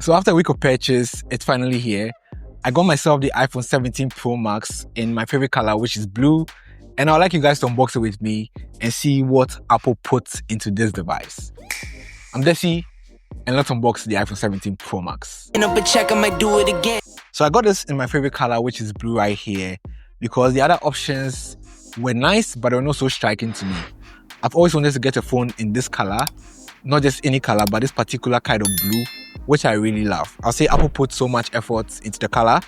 So after a week of purchase, it's finally here. I got myself the iPhone 17 Pro Max in my favorite color, which is blue. And I'd like you guys to unbox it with me and see what Apple puts into this device. I'm Desi, and let's unbox the iPhone 17 Pro Max. So I got this in my favorite color, which is blue right here, because the other options were nice, but they were not so striking to me. I've always wanted to get a phone in this color, not just any color, but this particular kind of blue, which I really love. I'll say Apple put so much effort into the color,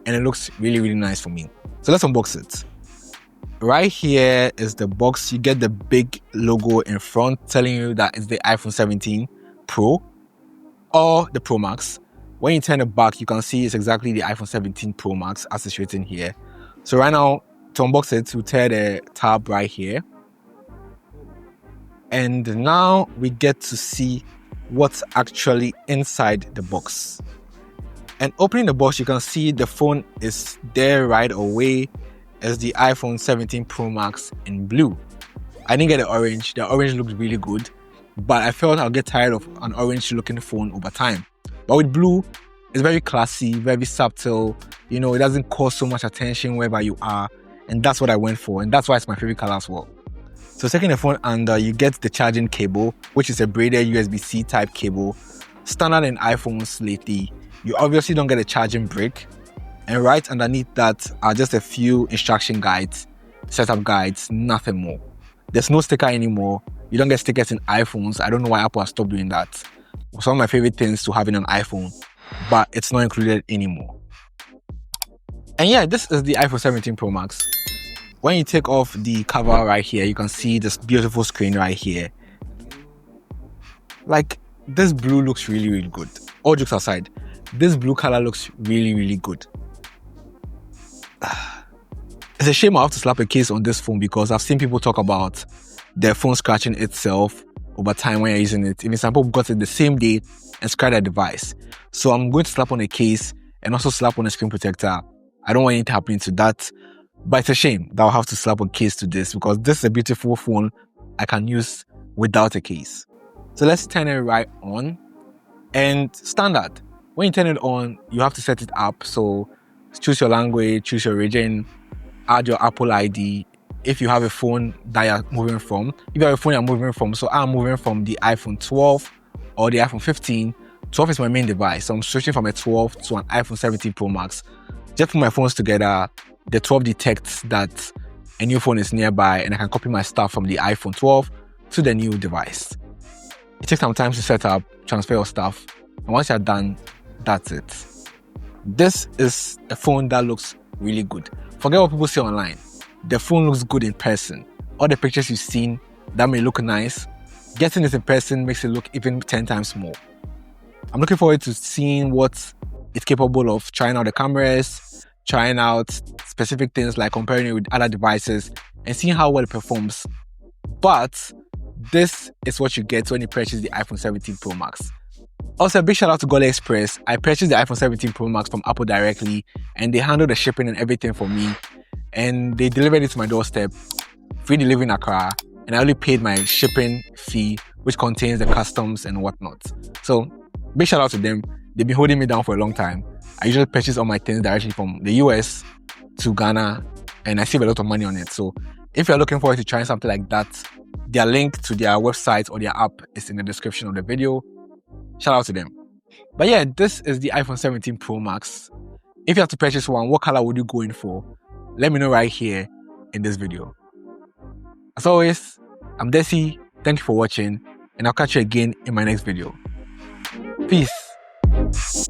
and it looks really, really nice for me. So let's unbox it. Right here is the box. You get the big logo in front telling you that it's the iPhone 17 Pro or the Pro Max. When you turn it back, you can see it's exactly the iPhone 17 Pro Max as it's written here. So right now, to unbox it, we tear the tab right here. And now we get to see what's actually inside the box. And opening the box, you can see the phone is there right away as the iPhone 17 Pro Max in blue. I didn't get the orange. The orange looked really good, but I felt I'll get tired of an orange looking phone over time. But with blue, it's very classy, very subtle. You know, it doesn't cause so much attention wherever you are. And that's what I went for. And that's why it's my favorite color as well. So taking the phone under, you get the charging cable, which is a braided USB-C type cable. Standard in iPhones lately. You obviously don't get a charging brick. And right underneath that are just a few instruction guides, setup guides, nothing more. There's no sticker anymore. You don't get stickers in iPhones. I don't know why Apple has stopped doing that. It's one of my favorite things to have in an iPhone, but it's not included anymore. And yeah, this is the iPhone 17 Pro Max. When you take off the cover right here, you can see this beautiful screen right here. Like, this blue looks really, really good. All jokes aside, this blue color looks really, really good. It's a shame I have to slap a case on this phone because I've seen people talk about their phone scratching itself over time when you're using it. Even some people got it the same day and scratched their device. So I'm going to slap on a case and also slap on a screen protector. I don't want anything happening to that. But it's a shame that I'll have to slap a case to this because this is a beautiful phone I can use without a case. So let's turn it right on. And standard, when you turn it on, you have to set it up. So choose your language, choose your region, add your Apple ID. If you have a phone that you're moving from, if you have a phone you're moving from, so I'm moving from the iPhone 12 or the iPhone 15. 12 is my main device, so I'm switching from a 12 to an iPhone 17 Pro Max. Just put my phones together, the 12 detects that a new phone is nearby and I can copy my stuff from the iPhone 12 to the new device. It takes some time to set up, transfer your stuff, and once you're done, that's it. This is a phone that looks really good. Forget what people say online. The phone looks good in person. All the pictures you've seen that may look nice, getting this in person makes it look even 10 times more. I'm looking forward to seeing what it's capable of, trying out the cameras, trying out specific things like comparing it with other devices and seeing how well it performs. But this is what you get when you purchase the iPhone 17 Pro Max. Also, a big shout out to Goli Express. I purchased the iPhone 17 Pro Max from Apple directly and they handled the shipping and everything for me. And they delivered it to my doorstep, free delivery in Accra, and I only paid my shipping fee, which contains the customs and whatnot. So, big shout out to them. They've been holding me down for a long time. I usually purchase all my things directly from the US to Ghana, and I save a lot of money on it. So, if you're looking forward to trying something like that, their link to their website or their app is in the description of the video. Shout out to them. But yeah, this is the iPhone 17 Pro Max. If you have to purchase one, what color would you go in for? Let me know right here in this video. As always, I'm Desi. Thank you for watching, and I'll catch you again in my next video. Peace.